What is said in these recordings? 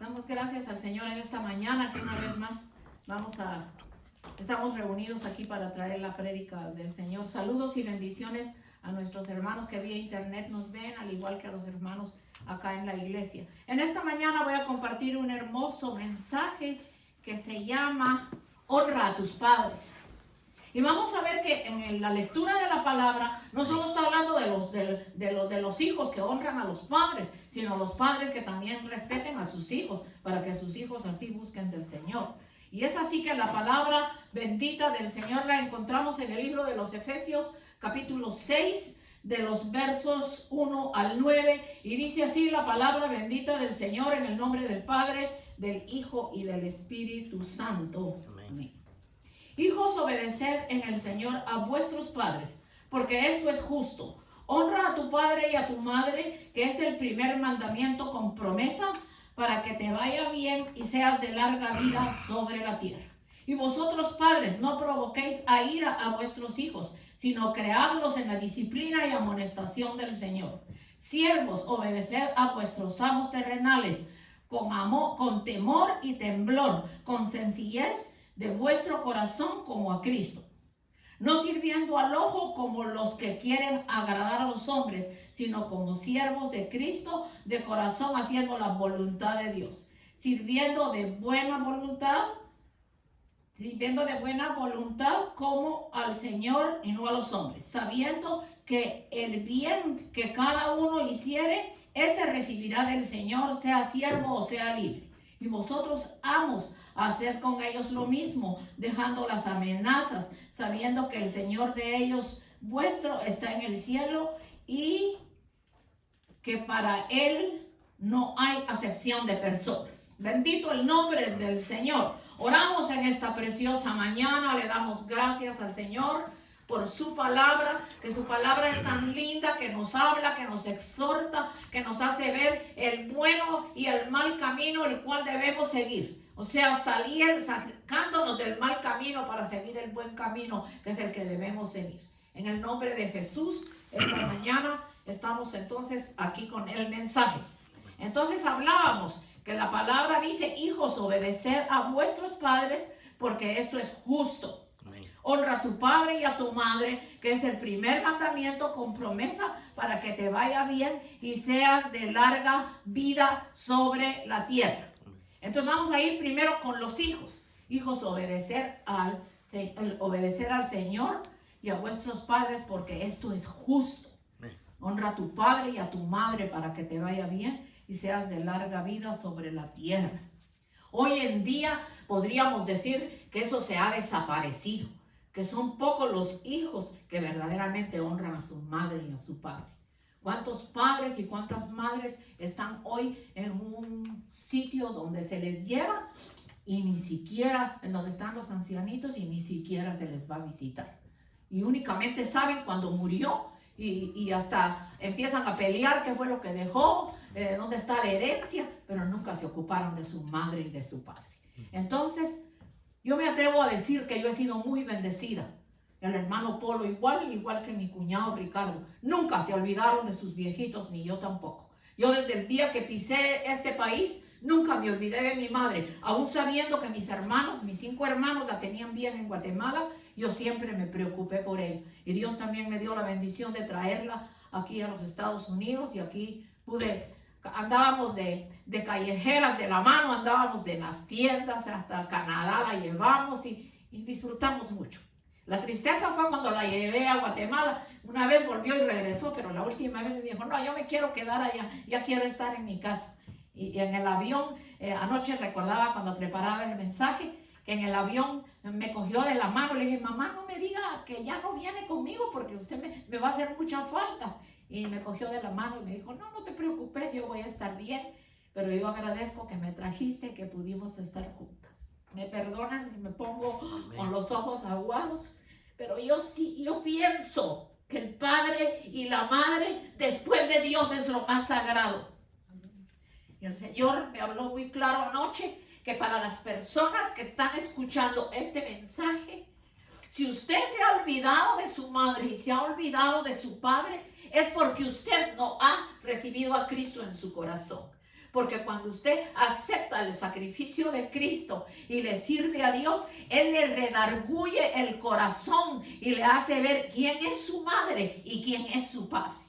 Damos gracias al Señor en esta mañana que una vez más estamos reunidos aquí para traer la prédica del Señor. Saludos y bendiciones a nuestros hermanos que vía internet nos ven, al igual que a los hermanos acá en la iglesia. En esta mañana voy a compartir un hermoso mensaje que se llama Honra a tus padres. Y vamos a ver que en la lectura de la palabra no solo está hablando de los hijos que honran a los padres, sino los padres que también respeten a sus hijos, para que sus hijos así busquen del Señor. Y es así que la palabra bendita del Señor la encontramos en el libro de los Efesios, capítulo 6, de los versos 1 al 9. Y dice así la palabra bendita del Señor en el nombre del Padre, del Hijo y del Espíritu Santo. Amén. Hijos, obedeced en el Señor a vuestros padres, porque esto es justo. Honra a tu padre y a tu madre, que es el primer mandamiento con promesa, para que te vaya bien y seas de larga vida sobre la tierra. Y vosotros, padres, no provoquéis a ira a vuestros hijos, sino creadlos en la disciplina y amonestación del Señor. Siervos, obedeced a vuestros amos terrenales, con amor, con temor y temblor, con sencillez de vuestro corazón como a Cristo, no sirviendo al ojo como los que quieren agradar a los hombres, sino como siervos de Cristo de corazón, haciendo la voluntad de Dios, sirviendo de buena voluntad como al Señor y no a los hombres, sabiendo que el bien que cada uno hiciere, ese recibirá del Señor, sea siervo o sea libre. Y vosotros, amos, haced con ellos lo mismo, dejando las amenazas, sabiendo que el Señor de ellos vuestro está en el cielo y que para Él no hay acepción de personas. Bendito el nombre del Señor. Oramos en esta preciosa mañana, le damos gracias al Señor por su palabra, que su palabra es tan linda, que nos habla, que nos exhorta, que nos hace ver el bueno y el mal camino el cual debemos seguir. O sea, sacándonos del mal camino para seguir el buen camino, que es el que debemos seguir. En el nombre de Jesús, esta mañana estamos entonces aquí con el mensaje. Entonces hablábamos que la palabra dice: hijos, obedeced a vuestros padres, porque esto es justo. Honra a tu padre y a tu madre, que es el primer mandamiento con promesa, para que te vaya bien y seas de larga vida sobre la tierra. Entonces vamos a ir primero con los hijos. Hijos, obedecer al Señor y a vuestros padres, porque esto es justo. Honra a tu padre y a tu madre para que te vaya bien y seas de larga vida sobre la tierra. Hoy en día podríamos decir que eso se ha desaparecido, que son pocos los hijos que verdaderamente honran a su madre y a su padre. ¿Cuántos padres y cuántas madres están hoy en un sitio donde se les lleva y ni siquiera, en donde están los ancianitos, y ni siquiera se les va a visitar? Y únicamente saben cuando murió y hasta empiezan a pelear qué fue lo que dejó, dónde está la herencia, pero nunca se ocuparon de su madre y de su padre. Entonces, yo me atrevo a decir que yo he sido muy bendecida. El hermano Polo igual que mi cuñado Ricardo. Nunca se olvidaron de sus viejitos, ni yo tampoco. Yo desde el día que pisé este país, nunca me olvidé de mi madre. Aún sabiendo que mis 5 hermanos la tenían bien en Guatemala, yo siempre me preocupé por ella. Y Dios también me dio la bendición de traerla aquí a los Estados Unidos. Y aquí andábamos de callejeras de la mano, andábamos de las tiendas, hasta Canadá la llevamos y disfrutamos mucho. La tristeza fue cuando la llevé a Guatemala. Una vez volvió y regresó, pero la última vez me dijo: no, yo me quiero quedar allá, ya quiero estar en mi casa. Y en el avión, anoche recordaba cuando preparaba el mensaje, que en el avión me cogió de la mano. Le dije: mamá, no me diga que ya no viene conmigo porque usted me va a hacer mucha falta. Y me cogió de la mano y me dijo: no te preocupes, yo voy a estar bien, pero yo agradezco que me trajiste y que pudimos estar juntas. Me perdonan si me pongo con los ojos aguados, pero yo pienso que el padre y la madre después de Dios es lo más sagrado. Y el Señor me habló muy claro anoche que para las personas que están escuchando este mensaje, si usted se ha olvidado de su madre y se ha olvidado de su padre, es porque usted no ha recibido a Cristo en su corazón. Porque cuando usted acepta el sacrificio de Cristo y le sirve a Dios, Él le redarguye el corazón y le hace ver quién es su madre y quién es su padre.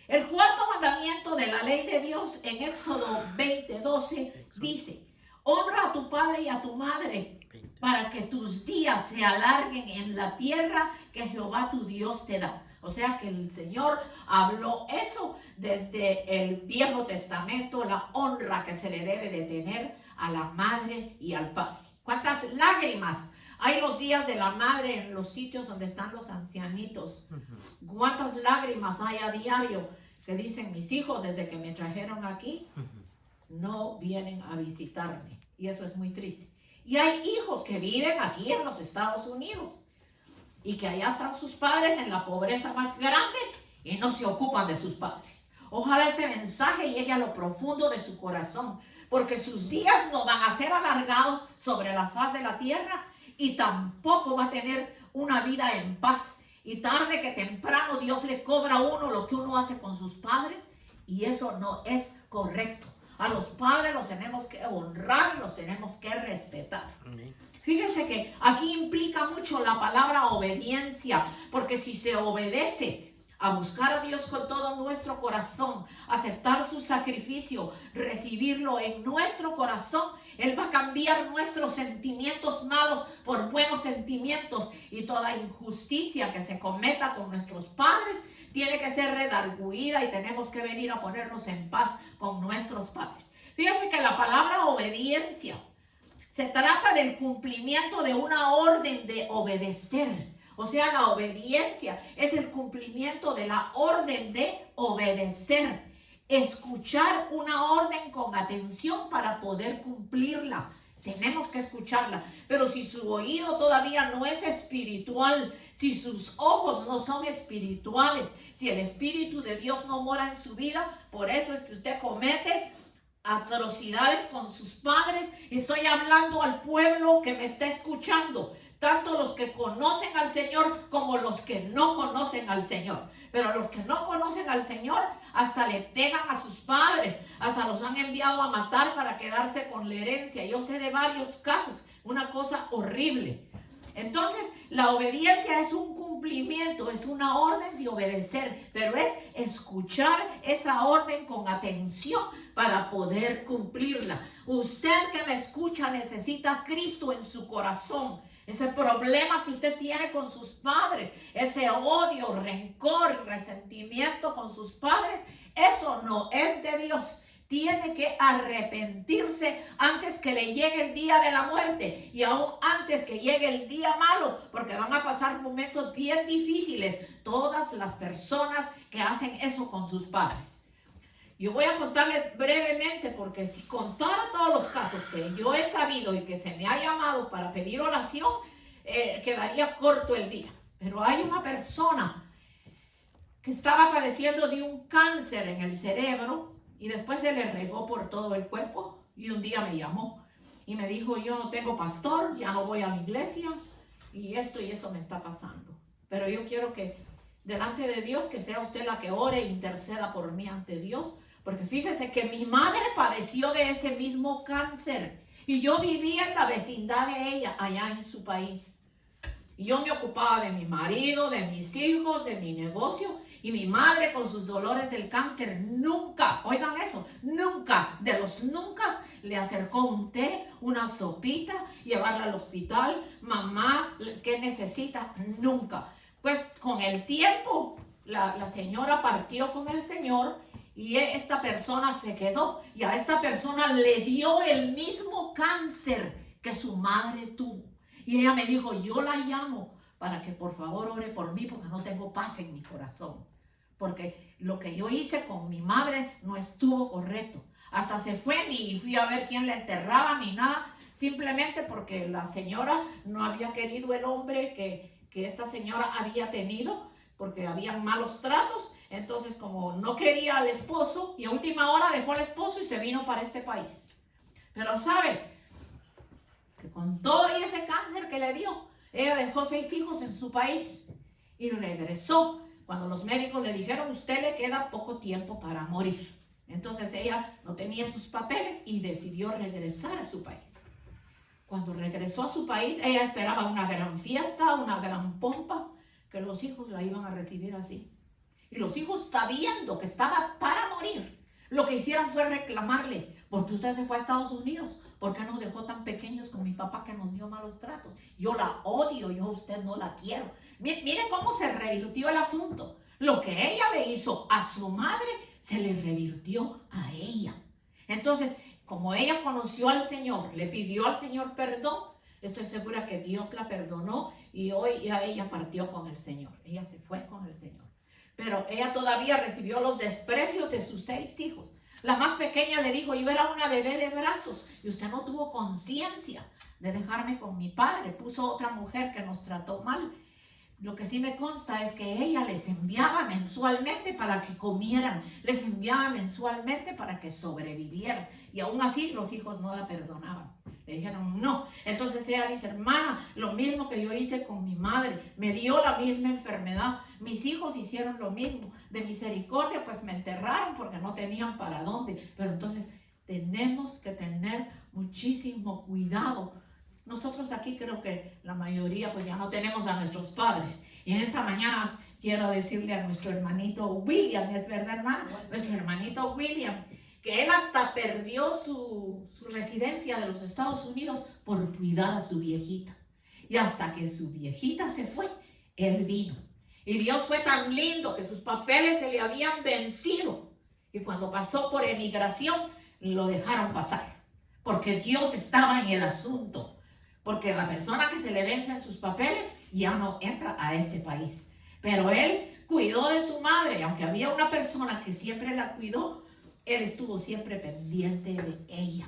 El cuarto mandamiento de la ley de Dios en Éxodo 20:12 dice: honra a tu padre y a tu madre para que tus días se alarguen en la tierra que Jehová tu Dios te da. O sea que el Señor habló eso desde el Viejo Testamento, la honra que se le debe de tener a la madre y al padre. ¿Cuántas lágrimas hay los días de la madre en los sitios donde están los ancianitos? ¿Cuántas lágrimas hay a diario que dicen: mis hijos desde que me trajeron aquí no vienen a visitarme? Y eso es muy triste. Y hay hijos que viven aquí en los Estados Unidos y que allá están sus padres en la pobreza más grande y no se ocupan de sus padres. Ojalá este mensaje llegue a lo profundo de su corazón, porque sus días no van a ser alargados sobre la faz de la tierra y tampoco va a tener una vida en paz. Y tarde que temprano Dios le cobra a uno lo que uno hace con sus padres, y eso no es correcto. A los padres los tenemos que honrar, los tenemos que respetar. Amén. Fíjese que aquí implica mucho la palabra obediencia, porque si se obedece a buscar a Dios con todo nuestro corazón, aceptar su sacrificio, recibirlo en nuestro corazón, Él va a cambiar nuestros sentimientos malos por buenos sentimientos, y toda injusticia que se cometa con nuestros padres tiene que ser redarguida y tenemos que venir a ponernos en paz con nuestros padres. Fíjense que la palabra obediencia se trata del cumplimiento de una orden de obedecer. O sea, la obediencia es el cumplimiento de la orden de obedecer. Escuchar una orden con atención para poder cumplirla. Tenemos que escucharla. Pero si su oído todavía no es espiritual, si sus ojos no son espirituales, si el Espíritu de Dios no mora en su vida, por eso es que usted comete atrocidades con sus padres. Estoy hablando al pueblo que me está escuchando, tanto los que conocen al Señor como los que no conocen al Señor. Pero los que no conocen al Señor hasta le pegan a sus padres, hasta los han enviado a matar para quedarse con la herencia. Yo sé de varios casos, una cosa horrible. Entonces, la obediencia es un cumplimiento, es una orden de obedecer, pero es escuchar esa orden con atención para poder cumplirla. Usted que me escucha necesita a Cristo en su corazón. Ese problema que usted tiene con sus padres, ese odio, rencor, resentimiento con sus padres, eso no es de Dios. Tiene que arrepentirse antes que le llegue el día de la muerte y aún antes que llegue el día malo, porque van a pasar momentos bien difíciles todas las personas que hacen eso con sus padres. Yo voy a contarles brevemente, porque si contara todos los casos que yo he sabido y que se me ha llamado para pedir oración, quedaría corto el día. Pero hay una persona que estaba padeciendo de un cáncer en el cerebro y después se le regó por todo el cuerpo, y un día me llamó y me dijo: yo no tengo pastor, ya no voy a la iglesia y esto me está pasando. Pero yo quiero que delante de Dios, que sea usted la que ore e interceda por mí ante Dios, porque fíjese que mi madre padeció de ese mismo cáncer y yo vivía en la vecindad de ella allá en su país. Y yo me ocupaba de mi marido, de mis hijos, de mi negocio, y mi madre con sus dolores del cáncer nunca, oigan eso, nunca, de los nunca, le acercó un té, una sopita, llevarla al hospital. Mamá, ¿qué necesita? Nunca. Pues con el tiempo la señora partió con el Señor y esta persona se quedó, y a esta persona le dio el mismo cáncer que su madre tuvo. Y ella me dijo: yo la llamo para que por favor ore por mí, porque no tengo paz en mi corazón, porque lo que yo hice con mi madre no estuvo correcto. Hasta se fue, ni fui a ver quién la enterraba ni nada, simplemente porque la señora no había querido el hombre que esta señora había tenido, porque habían malos tratos. Entonces, como no quería al esposo, y a última hora dejó al esposo y se vino para este país. Pero sabe que con todo y ese cáncer que le dio, ella dejó 6 hijos en su país y regresó cuando los médicos le dijeron: usted le queda poco tiempo para morir. Entonces ella no tenía sus papeles y decidió regresar a su país. Cuando regresó a su país, ella esperaba una gran fiesta, una gran pompa, que los hijos la iban a recibir así. Y los hijos, sabiendo que estaba para morir, lo que hicieron fue reclamarle: porque usted se fue a Estados Unidos, ¿por qué nos dejó tan pequeños con mi papá que nos dio malos tratos? Yo la odio, yo a usted no la quiero. Mire cómo se revirtió el asunto. Lo que ella le hizo a su madre, se le revirtió a ella. Entonces, como ella conoció al Señor, le pidió al Señor perdón, estoy segura que Dios la perdonó y hoy ya ella partió con el Señor. Ella se fue con el Señor. Pero ella todavía recibió los desprecios de sus 6 hijos. La más pequeña le dijo: yo era una bebé de brazos y usted no tuvo conciencia de dejarme con mi padre. Puso otra mujer que nos trató mal. Lo que sí me consta es que ella les enviaba mensualmente para que comieran, les enviaba mensualmente para que sobrevivieran. Y aún así los hijos no la perdonaban. Le dijeron no. Entonces ella dice: hermana, lo mismo que yo hice con mi madre, me dio la misma enfermedad, mis hijos hicieron lo mismo. De misericordia pues me enterraron porque no tenían para dónde. Pero entonces tenemos que tener muchísimo cuidado. Nosotros aquí creo que la mayoría pues ya no tenemos a nuestros padres. Y en esta mañana quiero decirle a nuestro hermanito William, ¿es verdad, hermano? Nuestro hermanito William, que él hasta perdió su residencia de los Estados Unidos por cuidar a su viejita. Y hasta que su viejita se fue, él vino. Y Dios fue tan lindo que sus papeles se le habían vencido. Y cuando pasó por emigración, lo dejaron pasar. Porque Dios estaba en el asunto. Porque la persona que se le vencen sus papeles ya no entra a este país. Pero él cuidó de su madre, aunque había una persona que siempre la cuidó, él estuvo siempre pendiente de ella.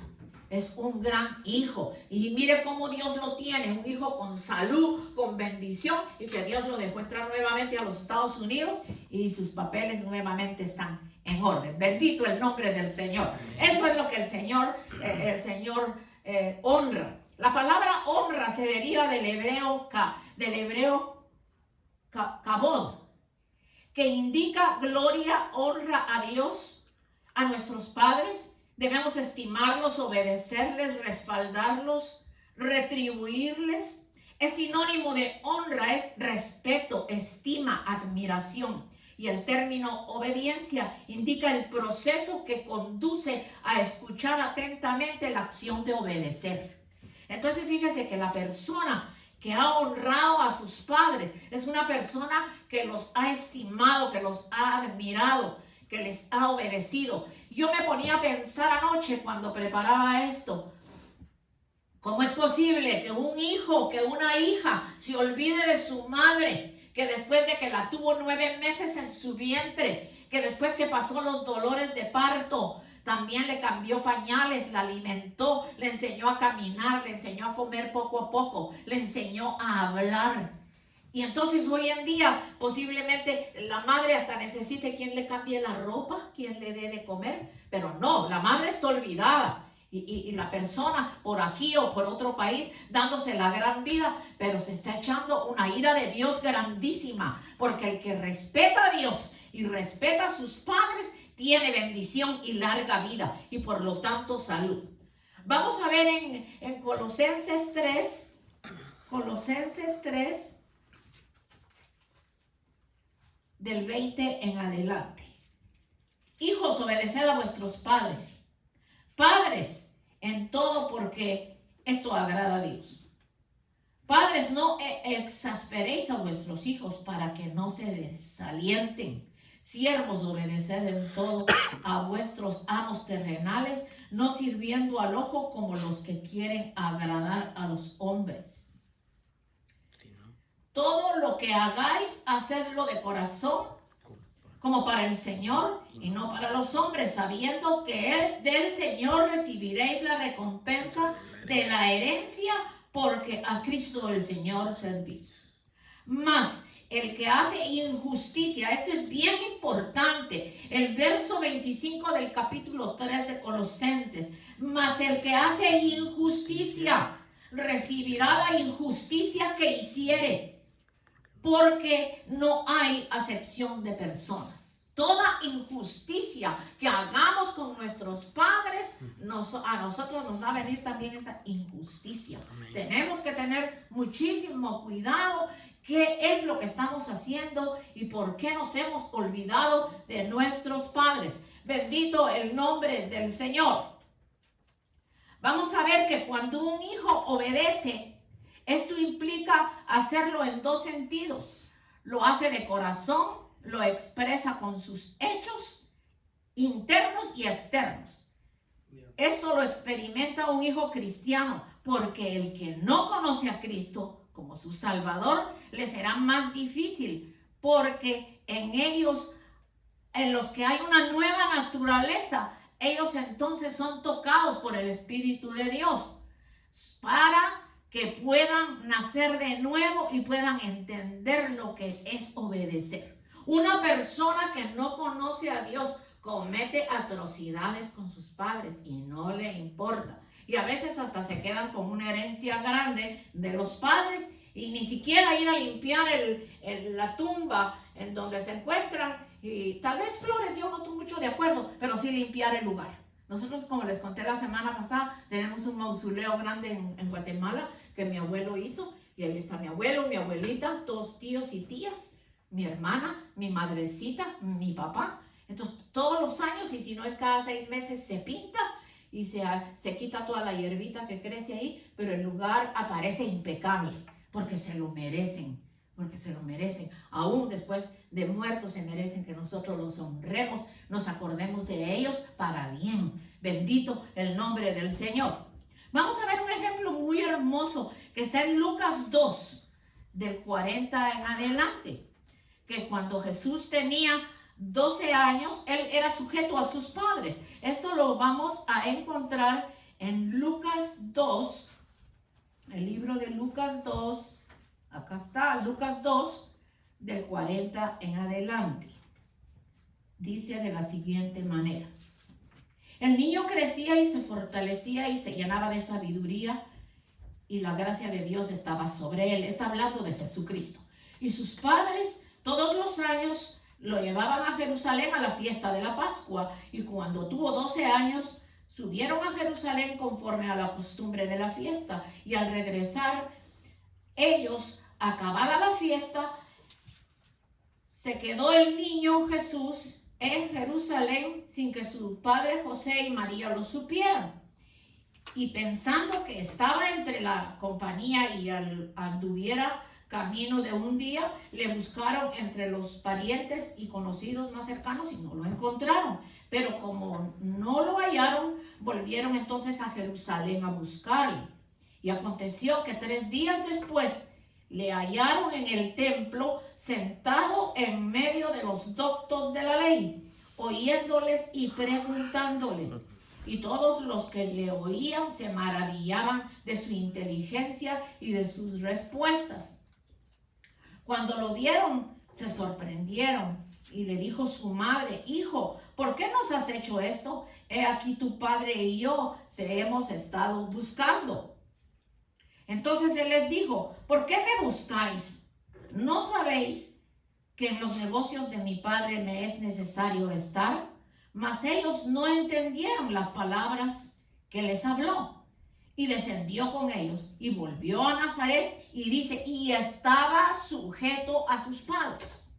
Es un gran hijo. Y mire cómo Dios lo tiene, un hijo con salud, con bendición, y que Dios lo dejó entrar nuevamente a los Estados Unidos y sus papeles nuevamente están en orden. Bendito el nombre del Señor. Eso es lo que el Señor honra. La palabra honra se deriva del hebreo kabod, que indica gloria, honra a Dios, a nuestros padres. Debemos estimarlos, obedecerles, respaldarlos, retribuirles. Es sinónimo de honra, es respeto, estima, admiración. Y el término obediencia indica el proceso que conduce a escuchar atentamente la acción de obedecer. Entonces fíjese que la persona que ha honrado a sus padres es una persona que los ha estimado, que los ha admirado, que les ha obedecido. Yo me ponía a pensar anoche cuando preparaba esto: ¿cómo es posible que un hijo, que una hija se olvide de su madre, que después de que la tuvo 9 meses en su vientre, que después que pasó los dolores de parto, también le cambió pañales, la alimentó, le enseñó a caminar, le enseñó a comer poco a poco, le enseñó a hablar? Y entonces hoy en día posiblemente la madre hasta necesite quien le cambie la ropa, quien le dé de comer, pero no, la madre está olvidada. Y la persona por aquí o por otro país dándose la gran vida, pero se está echando una ira de Dios grandísima, porque el que respeta a Dios y respeta a sus padres tiene bendición y larga vida y por lo tanto salud. Vamos a ver en Colosenses 3, del 20 en adelante. Hijos, obedeced a vuestros padres. Padres, en todo, porque esto agrada a Dios. Padres, no exasperéis a vuestros hijos para que no se desalienten. Siervos, obedeced en todo a vuestros amos terrenales, no sirviendo al ojo como los que quieren agradar a los hombres. Todo lo que hagáis, hacedlo de corazón, como para el Señor y no para los hombres, sabiendo que del Señor recibiréis la recompensa de la herencia, porque a Cristo el Señor servís. Mas el que hace injusticia, esto es bien importante, el verso 25 del capítulo 3 de Colosenses: mas el que hace injusticia recibirá la injusticia que hiciere, porque no hay acepción de personas. Toda injusticia que hagamos con nuestros padres, a nosotros nos va a venir también esa injusticia. Amén. Tenemos que tener muchísimo cuidado qué es lo que estamos haciendo y por qué nos hemos olvidado de nuestros padres. Bendito el nombre del Señor. Vamos a ver que cuando un hijo obedece, esto implica hacerlo en dos sentidos. Lo hace de corazón, lo expresa con sus hechos internos y externos. Esto lo experimenta un hijo cristiano, porque el que no conoce a Cristo como su Salvador, le será más difícil, porque en ellos, en los que hay una nueva naturaleza, ellos entonces son tocados por el Espíritu de Dios para que puedan nacer de nuevo y puedan entender lo que es obedecer. Una persona que no conoce a Dios comete atrocidades con sus padres y no le importa. Y a veces hasta se quedan con una herencia grande de los padres y ni siquiera ir a limpiar la tumba en donde se encuentran. Y tal vez flores, yo no estoy mucho de acuerdo, pero sí limpiar el lugar. Nosotros, como les conté la semana pasada, tenemos un mausoleo grande en Guatemala que mi abuelo hizo. Y ahí está mi abuelo, mi abuelita, todos tíos y tías, mi hermana, mi madrecita, mi papá. Entonces, todos los años, y si no es cada 6 meses, se pinta y se quita toda la hierbita que crece ahí, pero el lugar aparece impecable, porque se lo merecen, Aún después de muertos se merecen que nosotros los honremos, nos acordemos de ellos para bien. Bendito el nombre del Señor. Vamos a ver un ejemplo muy hermoso que está en Lucas 2, del 40 en adelante, que cuando Jesús tenía 12 años, él era sujeto a sus padres. Esto lo vamos a encontrar en Lucas 2, el libro de Lucas 2, acá está, Lucas 2, del 40 en adelante. Dice de la siguiente manera: el niño crecía y se fortalecía y se llenaba de sabiduría, y la gracia de Dios estaba sobre él. Está hablando de Jesucristo. Y sus padres todos los años lo llevaban a Jerusalén a la fiesta de la Pascua, y cuando tuvo 12 años, subieron a Jerusalén conforme a la costumbre de la fiesta. Y al regresar ellos, acabada la fiesta, se quedó el niño Jesús en Jerusalén sin que su padre José y María lo supieran. Y pensando que estaba entre la compañía y anduviera camino de un día, le buscaron entre los parientes y conocidos más cercanos y no lo encontraron. Pero como no lo hallaron, volvieron entonces a Jerusalén a buscarle. Y aconteció que 3 días después le hallaron en el templo, sentado en medio de los doctos de la ley, oyéndoles y preguntándoles. Y todos los que le oían se maravillaban de su inteligencia y de sus respuestas. Cuando lo vieron, se sorprendieron, y le dijo su madre: hijo, ¿por qué nos has hecho esto? He aquí tu padre y yo te hemos estado buscando. Entonces él les dijo: ¿por qué me buscáis? ¿No sabéis que en los negocios de mi padre me es necesario estar? Mas ellos no entendieron las palabras que les habló. Y descendió con ellos y volvió a Nazaret, y dice, y estaba sujeto a sus padres.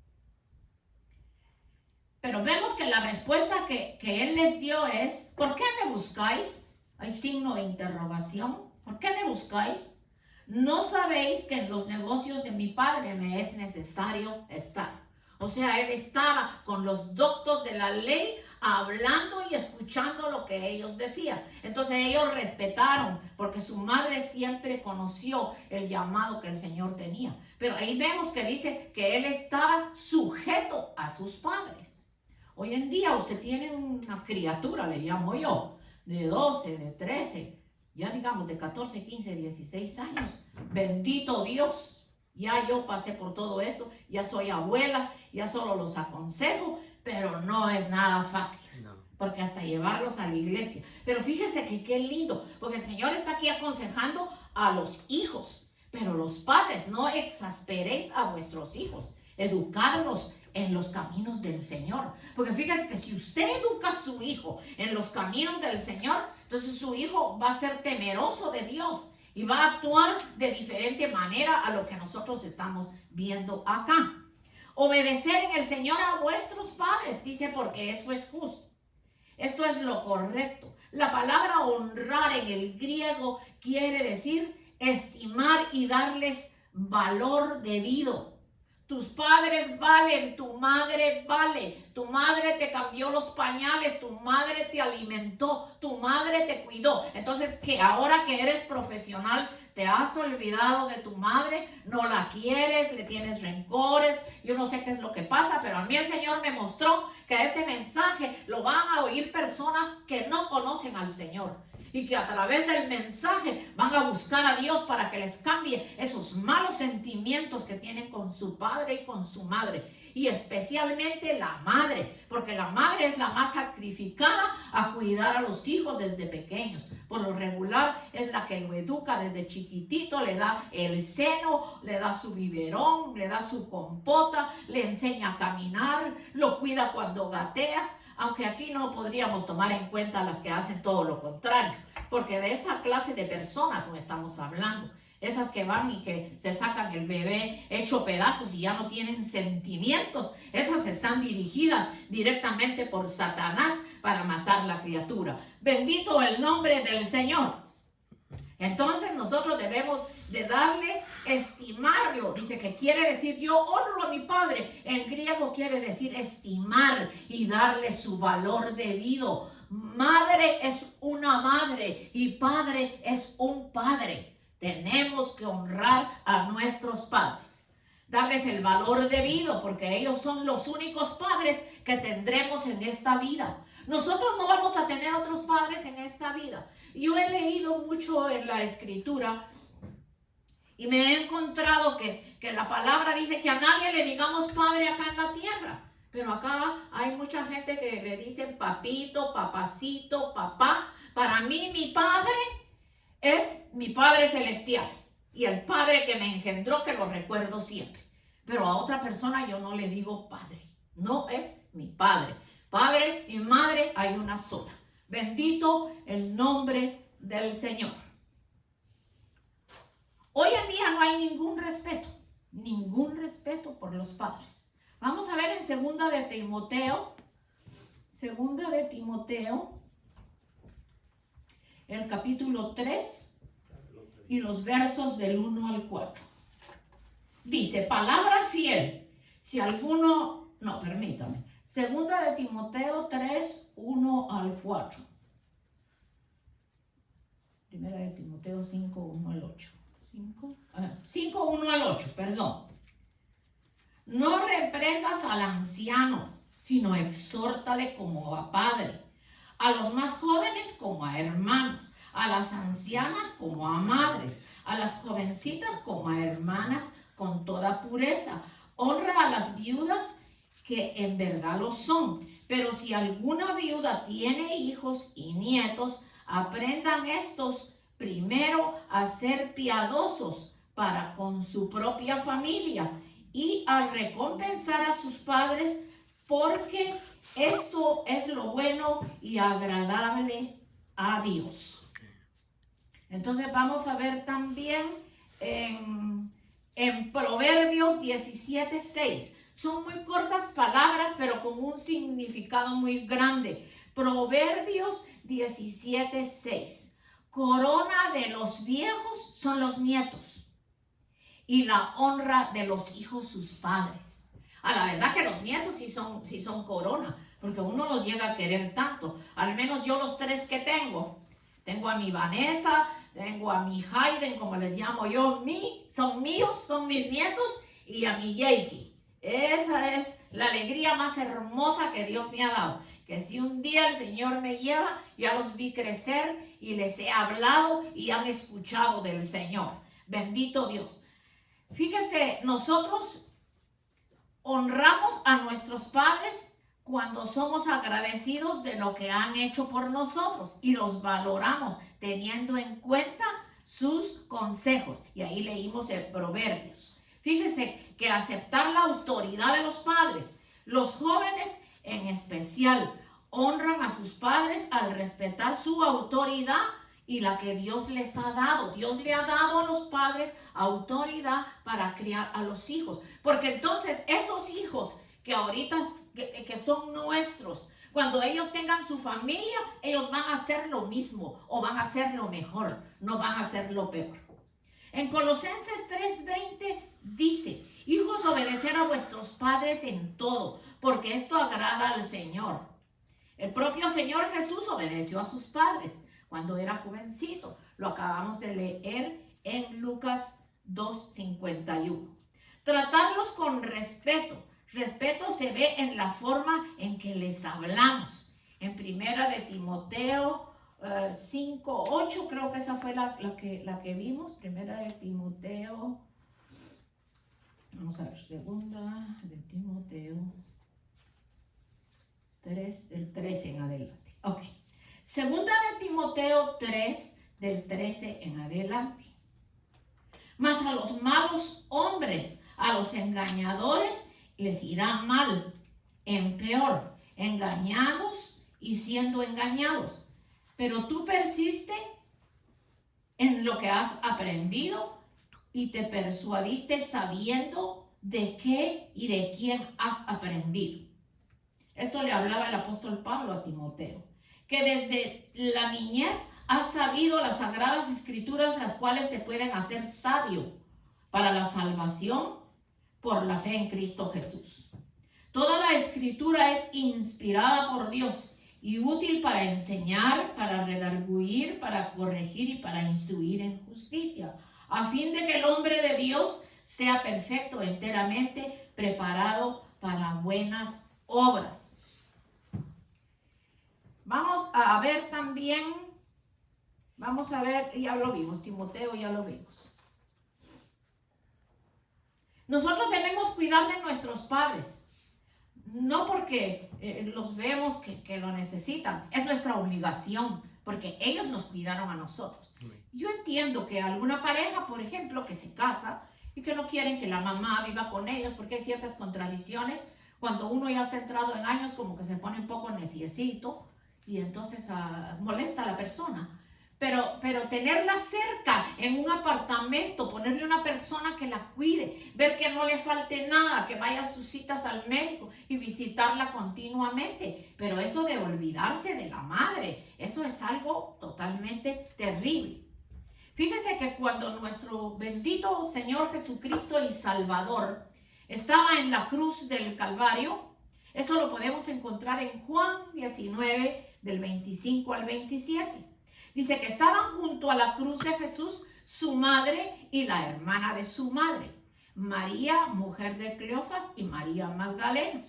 Pero vemos que la respuesta que él les dio es: ¿por qué me buscáis? Hay signo de interrogación. ¿Por qué me buscáis? ¿No sabéis que en los negocios de mi padre me es necesario estar? O sea, él estaba con los doctos de la ley, hablando y escuchando lo que ellos decían. Entonces ellos respetaron, porque su madre siempre conoció el llamado que el Señor tenía. Pero ahí vemos que dice que él estaba sujeto a sus padres. Hoy en día usted tiene una criatura, le llamo yo, de 12, de 13, ya digamos de 14, 15, 16 años. Bendito Dios. Ya yo pasé por todo eso, ya soy abuela, ya solo los aconsejo, pero no es nada fácil, porque hasta llevarlos a la iglesia. Pero fíjese que qué lindo, porque el Señor está aquí aconsejando a los hijos, pero los padres, no exasperéis a vuestros hijos, educarlos en los caminos del Señor. Porque fíjese que si usted educa a su hijo en los caminos del Señor, entonces su hijo va a ser temeroso de Dios y va a actuar de diferente manera a lo que nosotros estamos viendo acá. Obedecer en el Señor a vuestros padres, dice, porque eso es justo. Esto es lo correcto. La palabra honrar en el griego quiere decir estimar y darles valor debido. Tus padres valen, tu madre vale, tu madre te cambió los pañales, tu madre te alimentó, tu madre te cuidó. Entonces, que ahora que eres profesional, te has olvidado de tu madre, no la quieres, le tienes rencores, yo no sé qué es lo que pasa, pero a mí el Señor me mostró que este mensaje lo van a oír personas que no conocen al Señor. Y que a través del mensaje van a buscar a Dios para que les cambie esos malos sentimientos que tienen con su padre y con su madre. Y especialmente la madre, porque la madre es la más sacrificada a cuidar a los hijos desde pequeños. Por lo regular es la que lo educa desde chiquitito, le da el seno, le da su biberón, le da su compota, le enseña a caminar, lo cuida cuando gatea. Aunque aquí no podríamos tomar en cuenta las que hacen todo lo contrario, porque de esa clase de personas no estamos hablando. Esas que van y que se sacan el bebé hecho pedazos y ya no tienen sentimientos, esas están dirigidas directamente por Satanás para matar la criatura. Bendito el nombre del Señor. Entonces nosotros debemos de darle, estimarlo. Dice que quiere decir yo honro a mi padre. En griego quiere decir estimar y darle su valor debido. Madre es una madre y padre es un padre. Tenemos que honrar a nuestros padres. Darles el valor debido porque ellos son los únicos padres que tendremos en esta vida. Nosotros no vamos a tener otros padres en esta vida. Yo he leído mucho en la escritura y me he encontrado que la palabra dice que a nadie le digamos padre acá en la tierra. Pero acá hay mucha gente que le dicen papito, papacito, papá. Para mí mi padre es mi Padre Celestial y el Padre que me engendró, que lo recuerdo siempre. Pero a otra persona yo no le digo padre. No es mi padre. Padre y madre hay una sola. Bendito el nombre del Señor. Hoy en día no hay ningún respeto por los padres. Vamos a ver en segunda de Timoteo, el capítulo 3 y los versos del 1 al 4. Dice, palabra fiel, si alguno, no, permítame, segunda de Timoteo 3, 1 al 4. Primera de Timoteo 5, 1 al 8. 5, 1 al 8, perdón. No reprendas al anciano, sino exhórtale como a padre, a los más jóvenes como a hermanos, a las ancianas como a madres, a las jovencitas como a hermanas con toda pureza. Honra a las viudas que en verdad lo son, pero si alguna viuda tiene hijos y nietos, aprendan estos primero a ser piadosos para con su propia familia y a recompensar a sus padres, porque esto es lo bueno y agradable a Dios. Entonces vamos a ver también en Proverbios 17:6. Son muy cortas palabras, pero con un significado muy grande. Proverbios 17:6. Corona de los viejos son los nietos, y la honra de los hijos sus padres. A la verdad que los nietos sí son corona, porque uno los llega a querer tanto. Al menos yo los 3 que tengo a mi Vanessa, tengo a mi Hayden, como les llamo yo, son míos, son mis nietos, y a mi Jakey. Esa es la alegría más hermosa que Dios me ha dado. Que si un día el Señor me lleva, ya los vi crecer y les he hablado y han escuchado del Señor. Bendito Dios. Fíjese, nosotros honramos a nuestros padres cuando somos agradecidos de lo que han hecho por nosotros y los valoramos teniendo en cuenta sus consejos. Y ahí leímos el Proverbios. Fíjese que aceptar la autoridad de los padres Los jóvenes en especial honran a sus padres al respetar su autoridad y la que Dios les ha dado. Dios le ha dado a los padres autoridad para criar a los hijos. Porque entonces esos hijos que ahorita que son nuestros, cuando ellos tengan su familia, ellos van a hacer lo mismo o van a hacer lo mejor, no van a hacer lo peor. En Colosenses 3:20 dice: hijos, obedecer a vuestros padres en todo, porque esto agrada al Señor. El propio Señor Jesús obedeció a sus padres cuando era jovencito. Lo acabamos de leer en Lucas 2:51. Tratarlos con respeto. Respeto se ve en la forma en que les hablamos. En primera de Timoteo 5:8, creo que esa fue la que vimos. Primera de Timoteo, vamos a ver, segunda de Timoteo 3, del 13 en adelante. Ok. Segunda de Timoteo 3, del 13 en adelante. Mas a los malos hombres, a los engañadores, les irá mal, en peor, engañados y siendo engañados. Pero tú persiste en lo que has aprendido y te persuadiste sabiendo de qué y de quién has aprendido. Esto le hablaba el apóstol Pablo a Timoteo, que desde la niñez has sabido las sagradas escrituras, las cuales te pueden hacer sabio para la salvación por la fe en Cristo Jesús. Toda la escritura es inspirada por Dios y útil para enseñar, para redarguir, para corregir y para instruir en justicia, a fin de que el hombre de Dios sea perfecto, enteramente preparado para buenas obras. Vamos a ver también, ya lo vimos, Timoteo ya lo vimos. Nosotros debemos cuidar de nuestros padres, no porque los vemos que lo necesitan, es nuestra obligación, porque ellos nos cuidaron a nosotros. Yo entiendo que alguna pareja, por ejemplo, que se casa y que no quieren que la mamá viva con ellos, porque hay ciertas contradicciones, cuando uno ya está entrado en años, como que se pone un poco neciecito y entonces molesta a la persona. Pero tenerla cerca en un apartamento, ponerle una persona que la cuide, ver que no le falte nada, que vaya a sus citas al médico y visitarla continuamente. Pero eso de olvidarse de la madre, eso es algo totalmente terrible. Fíjese que cuando nuestro bendito Señor Jesucristo y Salvador estaba en la cruz del Calvario, eso lo podemos encontrar en Juan 19, del 25 al 27. Dice que estaban junto a la cruz de Jesús su madre y la hermana de su madre, María, mujer de Cleofas, y María Magdalena.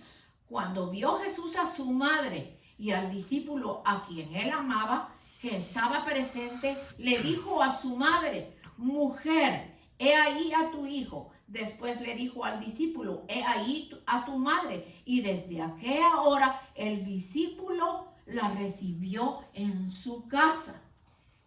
Cuando vio Jesús a su madre y al discípulo a quien él amaba, que estaba presente, le dijo a su madre: mujer, he ahí a tu hijo. Después le dijo al discípulo: he ahí a tu madre. Y desde aquella hora el discípulo la recibió en su casa.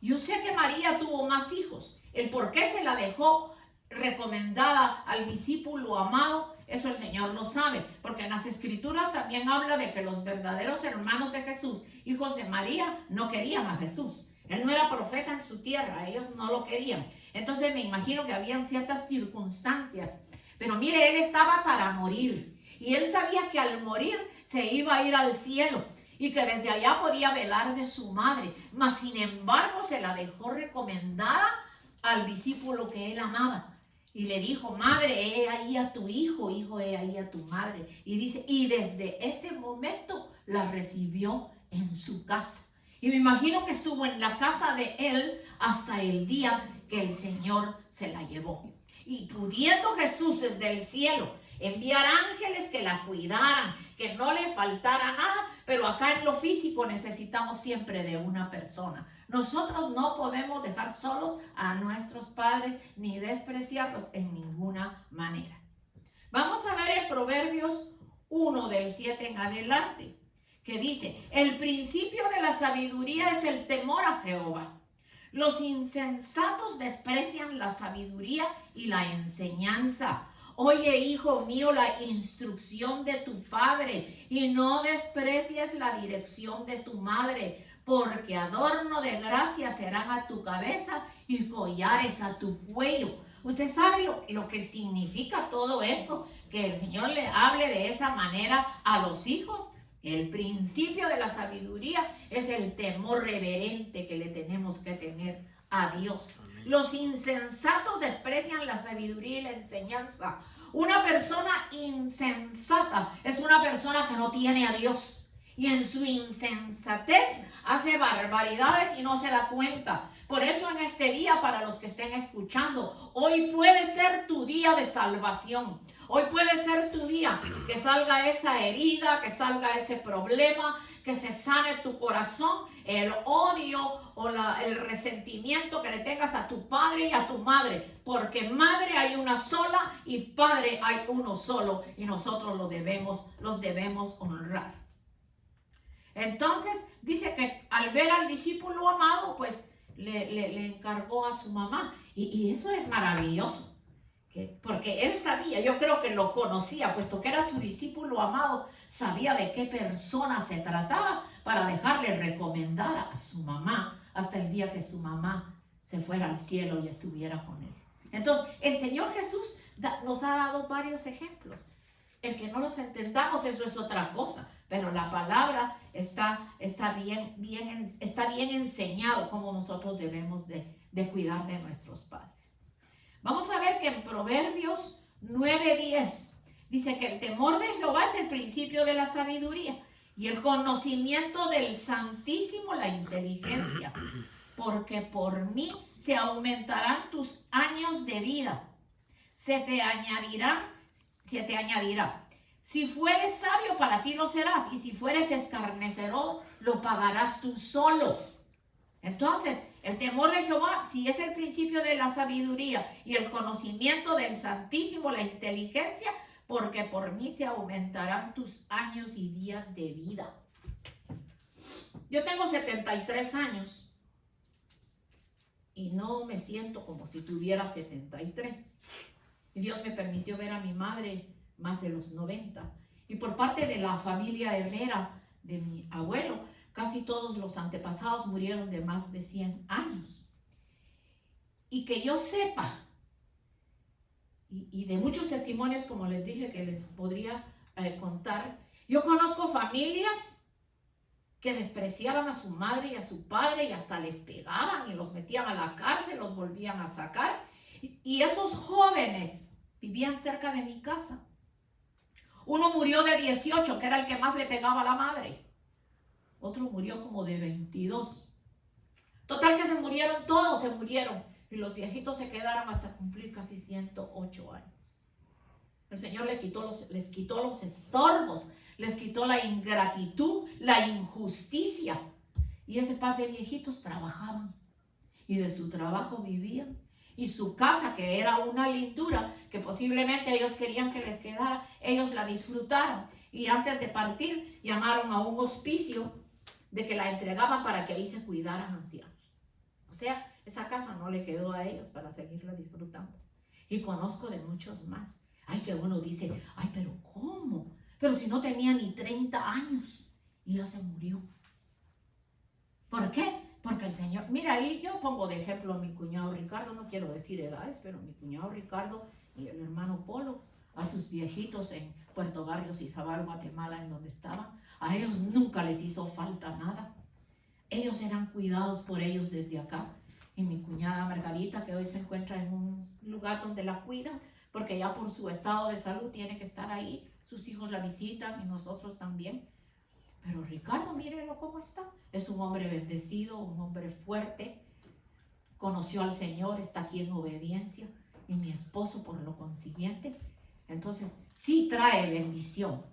Yo sé que María tuvo más hijos. El por qué se la dejó recomendada al discípulo amado, eso el Señor lo sabe, porque en las escrituras también habla de que los verdaderos hermanos de Jesús, hijos de María, no querían a Jesús. Él no era profeta en su tierra, ellos no lo querían. Entonces me imagino que habían ciertas circunstancias. Pero mire, él estaba para morir y él sabía que al morir se iba a ir al cielo y que desde allá podía velar de su madre, mas sin embargo se la dejó recomendada al discípulo que él amaba. Y le dijo: madre, he ahí a tu hijo, hijo, he ahí a tu madre. Y dice, y desde ese momento la recibió en su casa. Y me imagino que estuvo en la casa de él hasta el día que el Señor se la llevó. Y pudiendo Jesús desde el cielo enviar ángeles que la cuidaran, que no le faltara nada, pero acá en lo físico necesitamos siempre de una persona. Nosotros no podemos dejar solos a nuestros padres ni despreciarlos en ninguna manera. Vamos a ver el Proverbios 1 del 7 en adelante, que dice: el principio de la sabiduría es el temor a Jehová. Los insensatos desprecian la sabiduría y la enseñanza. Oye, hijo mío, la instrucción de tu padre y no desprecies la dirección de tu madre, porque adorno de gracia serán a tu cabeza y collares a tu cuello. Usted sabe lo que significa todo esto, que el Señor le hable de esa manera a los hijos. El principio de la sabiduría es el temor reverente que le tenemos que tener a Dios. Los insensatos desprecian la sabiduría y la enseñanza. Una persona insensata es una persona que no tiene a Dios y en su insensatez hace barbaridades y no se da cuenta. Por eso en este día, para los que estén escuchando, hoy puede ser tu día de salvación. Hoy puede ser tu día que salga esa herida, que salga ese problema, que se sane tu corazón, el odio o el resentimiento que le tengas a tu padre y a tu madre, porque madre hay una sola y padre hay uno solo y nosotros los debemos honrar. Entonces dice que al ver al discípulo amado, pues le encargó a su mamá y eso es maravilloso. Porque él sabía, yo creo que lo conocía, puesto que era su discípulo amado, sabía de qué persona se trataba para dejarle recomendada a su mamá hasta el día que su mamá se fuera al cielo y estuviera con él. Entonces, el Señor Jesús nos ha dado varios ejemplos. El que no los entendamos, eso es otra cosa, pero la palabra está bien enseñado cómo nosotros debemos de cuidar de nuestros padres. Vamos a ver que en Proverbios 9:10 dice que el temor de Jehová es el principio de la sabiduría y el conocimiento del Santísimo la inteligencia, porque por mí se aumentarán tus años de vida, se te añadirá. Si fueres sabio, para ti lo serás, y si fueres escarnecedor, lo pagarás tú solo. Entonces, el temor de Jehová, si es el principio de la sabiduría y el conocimiento del Santísimo, la inteligencia, porque por mí se aumentarán tus años y días de vida. Yo tengo 73 años y no me siento como si tuviera 73. Y Dios me permitió ver a mi madre más de los 90. Y por parte de la familia Herrera, de mi abuelo, casi todos los antepasados murieron de más de 100 años. Y que yo sepa, y de muchos testimonios, como les dije, que les podría contar, yo conozco familias que despreciaban a su madre y a su padre y hasta les pegaban y los metían a la cárcel, los volvían a sacar. Y esos jóvenes vivían cerca de mi casa. Uno murió de 18, que era el que más le pegaba a la madre. Otro murió como de 22. Total que se murieron, todos se murieron. Y los viejitos se quedaron hasta cumplir casi 108 años. El Señor les quitó los estorbos, les quitó la ingratitud, la injusticia. Y ese par de viejitos trabajaban. Y de su trabajo vivían. Y su casa, que era una lindura, que posiblemente ellos querían que les quedara, ellos la disfrutaron. Y antes de partir, llamaron a un hospicio de que la entregaban para que ahí se cuidaran ancianos. O sea, esa casa no le quedó a ellos para seguirla disfrutando. Y conozco de muchos más. Ay, que uno dice, ay, pero ¿cómo? Pero si no tenía ni 30 años y ya se murió. ¿Por qué? Porque el Señor, mira, ahí yo pongo de ejemplo a mi cuñado Ricardo, no quiero decir edades, pero mi cuñado Ricardo y el hermano Polo, a sus viejitos en Puerto Barrios, Izabal, Guatemala, en donde estaban, a ellos nunca les hizo falta nada. Ellos eran cuidados por ellos desde acá. Y mi cuñada Margarita, que hoy se encuentra en un lugar donde la cuidan, porque ya por su estado de salud tiene que estar ahí, sus hijos la visitan y nosotros también. Pero Ricardo, mírenlo cómo está. Es un hombre bendecido, un hombre fuerte. Conoció al Señor, está aquí en obediencia. Y mi esposo, por lo consiguiente. Entonces, sí trae bendición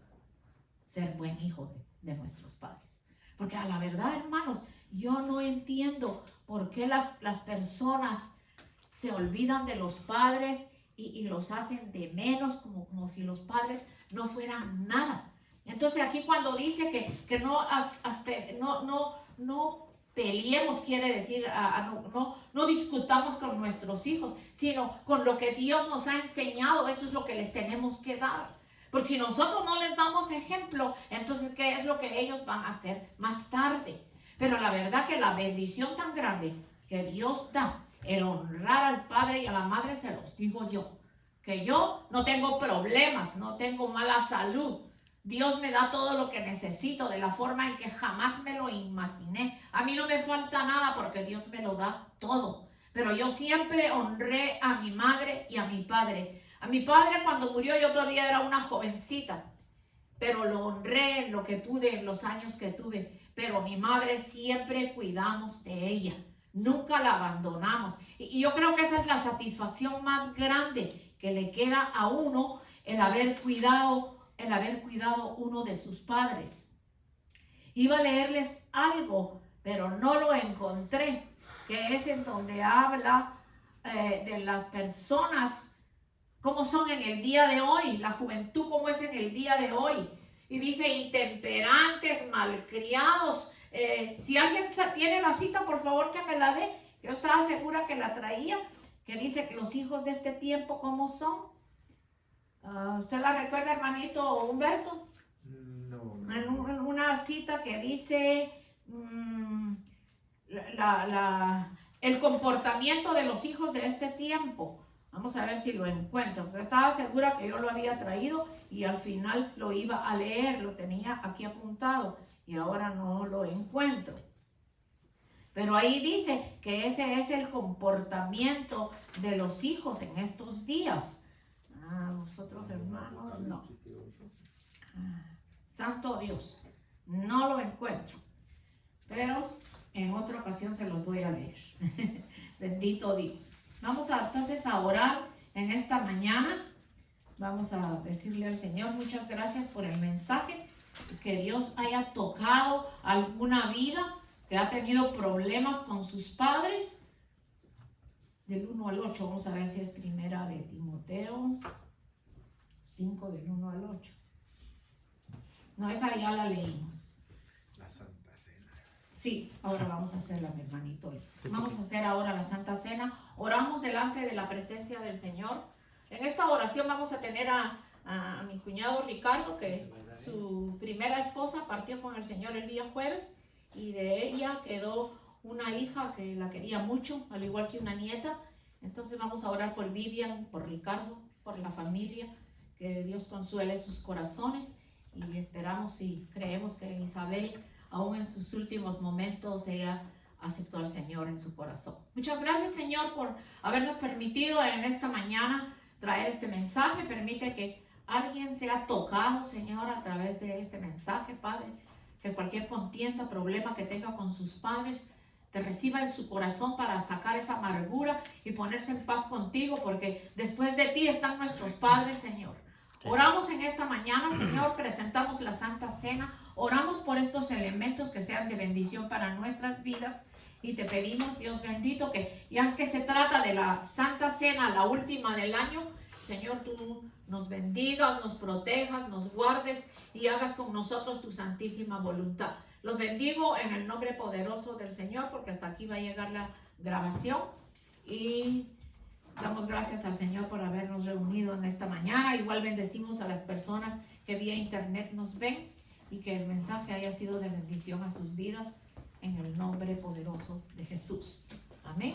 ser buen hijo de nuestros padres. Porque a la verdad, hermanos, yo no entiendo por qué las personas se olvidan de los padres y los hacen de menos, como si los padres no fueran nada. Entonces aquí cuando dice que no peleemos, quiere decir, no discutamos con nuestros hijos, sino con lo que Dios nos ha enseñado. Eso es lo que les tenemos que dar. Porque si nosotros no les damos ejemplo, entonces ¿qué es lo que ellos van a hacer más tarde? Pero la verdad que la bendición tan grande que Dios da, el honrar al padre y a la madre, se los digo yo, que yo no tengo problemas, no tengo mala salud. Dios me da todo lo que necesito de la forma en que jamás me lo imaginé. A mí no me falta nada porque Dios me lo da todo. Pero yo siempre honré a mi madre y a mi padre. A mi padre cuando murió yo todavía era una jovencita, pero lo honré en lo que pude, en los años que tuve. Pero mi madre siempre cuidamos de ella. Nunca la abandonamos. Y yo creo que esa es la satisfacción más grande que le queda a uno, el haber cuidado uno de sus padres. Iba a leerles algo, pero no lo encontré, que es en donde habla de las personas, cómo son en el día de hoy, la juventud cómo es en el día de hoy. Y dice intemperantes, malcriados. Si alguien tiene la cita, por favor que me la dé. Yo estaba segura que la traía, que dice que los hijos de este tiempo cómo son. ¿Usted la recuerda, hermanito Humberto? No. En una cita que dice el comportamiento de los hijos de este tiempo. Vamos a ver si lo encuentro. Estaba segura que yo lo había traído y al final lo iba a leer. Lo tenía aquí apuntado y ahora no lo encuentro. Pero ahí dice que ese es el comportamiento de los hijos en estos días. Vosotros hermanos, no. Santo Dios, no lo encuentro. Pero en otra ocasión se los voy a leer. Bendito Dios. Vamos entonces a orar en esta mañana. Vamos a decirle al Señor muchas gracias por el mensaje. Que Dios haya tocado alguna vida que ha tenido problemas con sus padres. Del 1 al 8, vamos a ver si es primera de Timoteo 5 del 1 al 8. No, esa ya la leímos. La Santa Cena. Sí, ahora vamos a hacerla, mi hermanito. Vamos a hacer ahora la Santa Cena. Oramos delante de la presencia del Señor. En esta oración vamos a tener a mi cuñado Ricardo, que su primera esposa partió con el Señor el día jueves, y de ella quedó una hija que la quería mucho, al igual que una nieta. Entonces vamos a orar por Vivian, por Ricardo, por la familia, que Dios consuele sus corazones, y esperamos y creemos que Isabel, aún en sus últimos momentos, ella aceptó al Señor en su corazón. Muchas gracias, Señor, por habernos permitido en esta mañana traer este mensaje. Permite que alguien sea tocado, Señor, a través de este mensaje, Padre. Que cualquier contienda, problema que tenga con sus padres, te reciba en su corazón para sacar esa amargura y ponerse en paz contigo, porque después de ti están nuestros padres, Señor. Oramos en esta mañana, Señor, presentamos la Santa Cena, oramos por estos elementos que sean de bendición para nuestras vidas, y te pedimos, Dios bendito, que ya que se trata de la Santa Cena, la última del año, Señor, tú nos bendigas, nos protejas, nos guardes y hagas con nosotros tu santísima voluntad. Los bendigo en el nombre poderoso del Señor, porque hasta aquí va a llegar la grabación, y damos gracias al Señor por habernos reunido en esta mañana. Igual bendecimos a las personas que vía internet nos ven, y que el mensaje haya sido de bendición a sus vidas en el nombre poderoso de Jesús. Amén.